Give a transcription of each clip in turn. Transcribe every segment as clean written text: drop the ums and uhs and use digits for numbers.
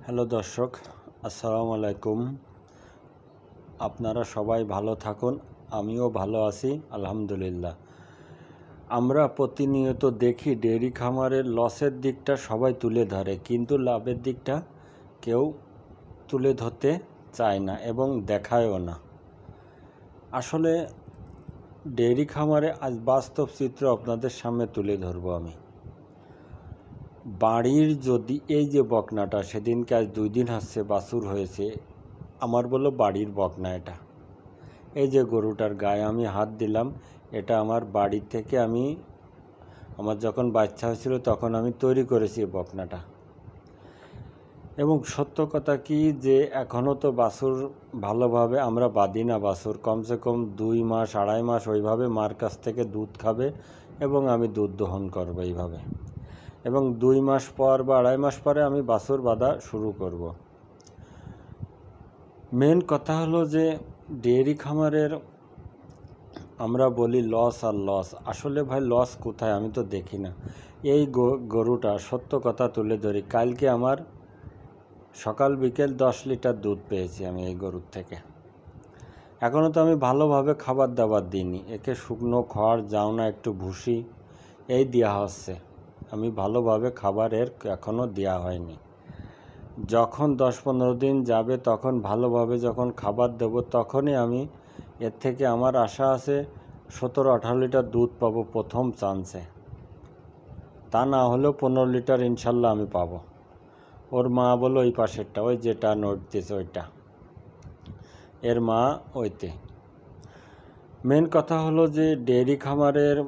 Hello দর্শক, আসসালামু আলাইকুম। আপনারা সবাই ভালো থাকুন, আমিও ভালো আছি আলহামদুলিল্লাহ। আমরা প্রতিনিয়ত দেখি ডেয়ারি খামারের লসের দিকটা সবাই তুলে ধরে, কিন্তু লাভের দিকটা কেউ তুলে ধরতে চায় না এবং দেখায়ও না। আসলে ডেয়ারি খামারে আজ বাস্তব চিত্র আপনাদের সামনে তুলে ধরবো আমি। বাড়ির যদি এই যে বকনাটা সেদিনকে আজ 2 দিন হচ্ছে বাছুর হয়েছে, আমার বললো বাড়ির বকনা। এটা এই যে গরুটার গায়ে আমি হাত দিলাম, এটা আমার বাড়ি থেকে আমার যখন বাচ্চা হয়েছিল তখন আমি তৈরি করেছি এই বকনাটা। এবং সত্য কথা কি যে এখনও তো বাছুর ভালোভাবে আমরা বাঁধি না। বাছুর কমসে কম 2 মাস 2.5 মাস ওইভাবে মার কাছ থেকে দুধ খাবে এবং আমি দুধ দহন করবো এইভাবে। এবং 2 মাস পর বা 2.5 মাস পরে আমি বাছুর বাঁধা শুরু করব। মেন কথা হলো যে ডেয়ারি খামারের আমরা বলি লস আর লস। আসলে ভাই লস কোথায় আমি তো দেখি না। এই গরুটা সত্য কথা তুলে ধরি, কালকে আমার সকাল বিকেল 10 লিটার দুধ পেয়েছি আমি এই গরুর থেকে। এখনও তো আমি ভালোভাবে খাবার দাবার দিইনি, একে শুকনো খড় জাউনা একটু ভুসি এই দেওয়া হচ্ছে। আমি ভালোভাবে খাবারের এখনও দেওয়া হয়নি। যখন 10-15 দিন যাবে তখন ভালোভাবে যখন খাবার দেব তখনই আমি এর থেকে আমার আশা আছে 17-18 লিটার দুধ পাবো প্রথম চান্সে। তা না হলেও 15 লিটার ইনশাল্লাহ আমি পাবো। ওর মা বলো ওই পাশেরটা, ওই যেটা নড়তেছে ওইটা, এর মা ওইতে। মেন কথা হলো যে ডেয়ারি খামারের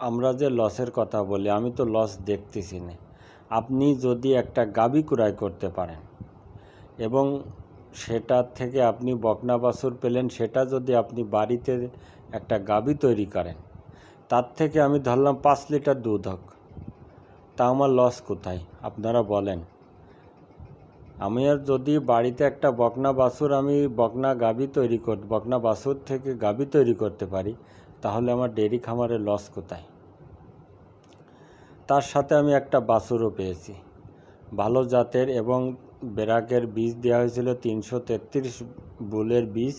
আমরা যে লসের কথা বলি, আমি তো লস দেখতেছি না। আপনি যদি একটা গাভী ক্রয় করতে পারেন এবং সেটার থেকে আপনি বকনা বাছুর পেলেন, সেটা যদি আপনি বাড়িতে একটা গাভী তৈরি করেন, তার থেকে আমি ধরলাম 5 লিটার দুধ হোক, তা আমার লস কোথায় আপনারা বলেন? আমি আর যদি বাড়িতে একটা বকনা বাছুর আমি বকনা বাছুর থেকে গাভী তৈরি করতে পারি, তাহলে আমার ডেয়ারি খামারের লস কোথায়? তার সাথে আমি একটা বাছুরও পেয়েছি ভালো জাতের, এবং বেরাকের বীজ দেওয়া হয়েছিল 333 বুলের বীজ,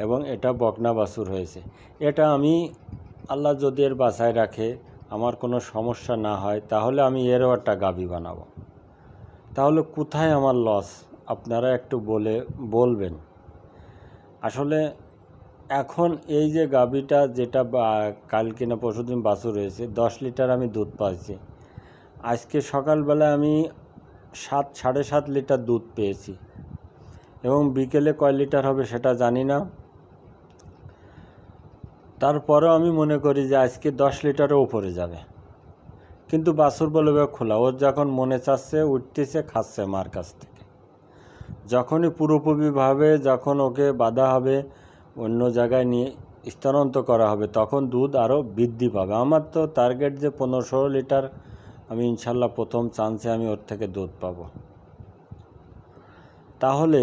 এবং এটা বকনা বাছুর হয়েছে। এটা আমি আল্লাহ যদি এর বাছায় রাখে, আমার কোনো সমস্যা না হয়, তাহলে আমি এরও একটা গাভী বানাবো। তাহলে কোথায় আমার লস আপনারা একটু বলবেন। আসলে এখন এই যে গাভীটা যেটা কালকে না পরশুদিন বাছুর হয়েছে, 10 লিটার আমি দুধ পাচ্ছি। আজকে সকালবেলা আমি 7-7.5 লিটার দুধ পেয়েছি, এবং বিকেলে কয় লিটার হবে সেটা জানি না। তারপরেও আমি মনে করি যে আজকে 10 লিটারও উপরে যাবে। কিন্তু বাছুর বলে খোলা, ওর যখন মনে চাচ্ছে উঠতেছে, খাচ্ছে মার কাছ থেকে। যখনই পুরোপুরিভাবে যখন ওকে বাঁধা হবে, অন্য জায়গায় নিয়ে স্থানান্তর করা হবে, তখন দুধ আরও বৃদ্ধি পাবে। আমার তো টার্গেট যে 15-16 লিটার আমি ইনশাল্লাহ প্রথম চান্সে আমি ওর থেকে দুধ পাবো। তাহলে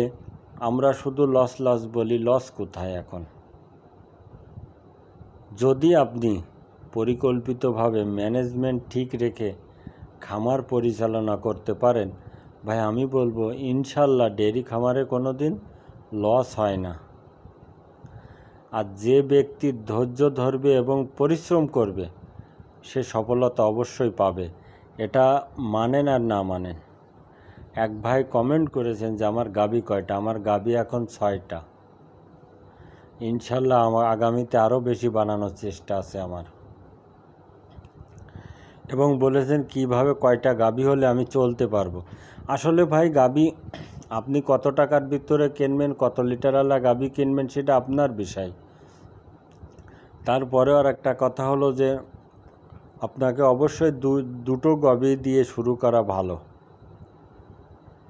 আমরা শুধু লস বলি, লস কোথায় এখন? যদি আপনি পরিকল্পিতভাবে ম্যানেজমেন্ট ঠিক রেখে খামার পরিচালনা করতে পারেন, ভাই আমি বলবো ইনশাল্লাহ ডেয়ারি খামারে কোনো দিন লস হয় না। আর যে ব্যক্তি ধৈর্য ধরবে এবং পরিশ্রম করবে, সে সফলতা অবশ্যই পাবে। এটা মানেন আর না মানেন। এক ভাই কমেন্ট করেছেন যে আমার গাভী কয়টা? আমার গাভী এখন 6টা। ইনশাল্লাহ আমার আগামীতে আরও বেশি বানানোর চেষ্টা আছে আমার। এবং বলেছেন কিভাবে কয়টা গাভী হলে আমি চলতে পারবো। আসলে ভাই গাভী আপনি কত টাকার ভিতরে কিনবেন, কত লিটারওয়ালা গাভী কিনবেন, সেটা আপনার বিষয়। তারপরেও আর একটা কথা হলো যে আপনাকে অবশ্যই দুটো গাভী দিয়ে শুরু করা ভালো,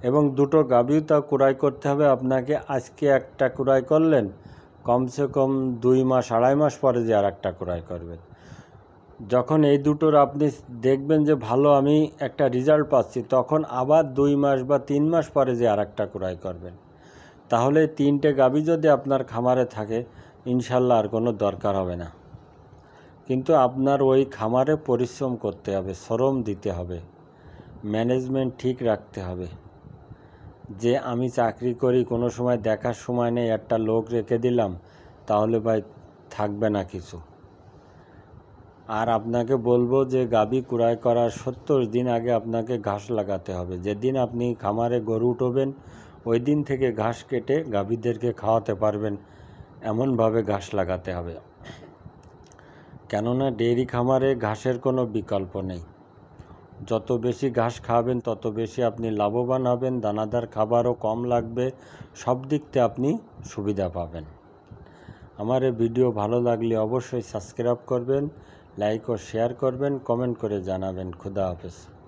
এবং দুটো গাভীও তা ক্রয় করতে হবে আপনাকে। আজকে একটা ক্রয় করলেন, কমসে কম 2 মাস 2.5 মাস পরে যে আর একটা ক্রয় করবেন। যখন এই দুটোর আপনি দেখবেন যে ভালো আমি একটা রেজাল্ট পাচ্ছি, তখন আবার 2 মাস বা 3 মাস পরে যে আর একটা ক্রয় করবেন। তাহলে 3টে গাভী যদি আপনার খামারে থাকে, ইনশাল্লাহ আর কোনো দরকার হবে না। কিন্তু আপনার ওই খামারে পরিশ্রম করতে হবে, শ্রম দিতে হবে, ম্যানেজমেন্ট ঠিক রাখতে হবে। যে আমি চাকরি করি, কোনো সময় দেখার সময় নেই, একটা লোক রেখে দিলাম, তাহলে ভাই থাকবে না কিছু। আর আপনাকে বলবো যে গাভী ক্রয় করার 70 দিন আগে আপনাকে ঘাস লাগাতে হবে। যেদিন আপনি খামারে গরু উঠবেন ওই দিন থেকে ঘাস কেটে গাভীদেরকে খাওয়াতে পারবেন, এমনভাবে ঘাস লাগাতে হবে। কেননা ডেয়ারি খামারে ঘাসের কোনো বিকল্প নেই। যত বেশি ঘাস খাবেন তত বেশি আপনি লাভবান হবেন, দানাদার খাবারও কম লাগবে, সব দিক থেকে আপনি সুবিধা পাবেন। আমার এই ভিডিও ভালো লাগলে অবশ্যই সাবস্ক্রাইব করবেন, লাইক ও শেয়ার করবেন, কমেন্ট করে জানাবেন। খুদা হাফেজ।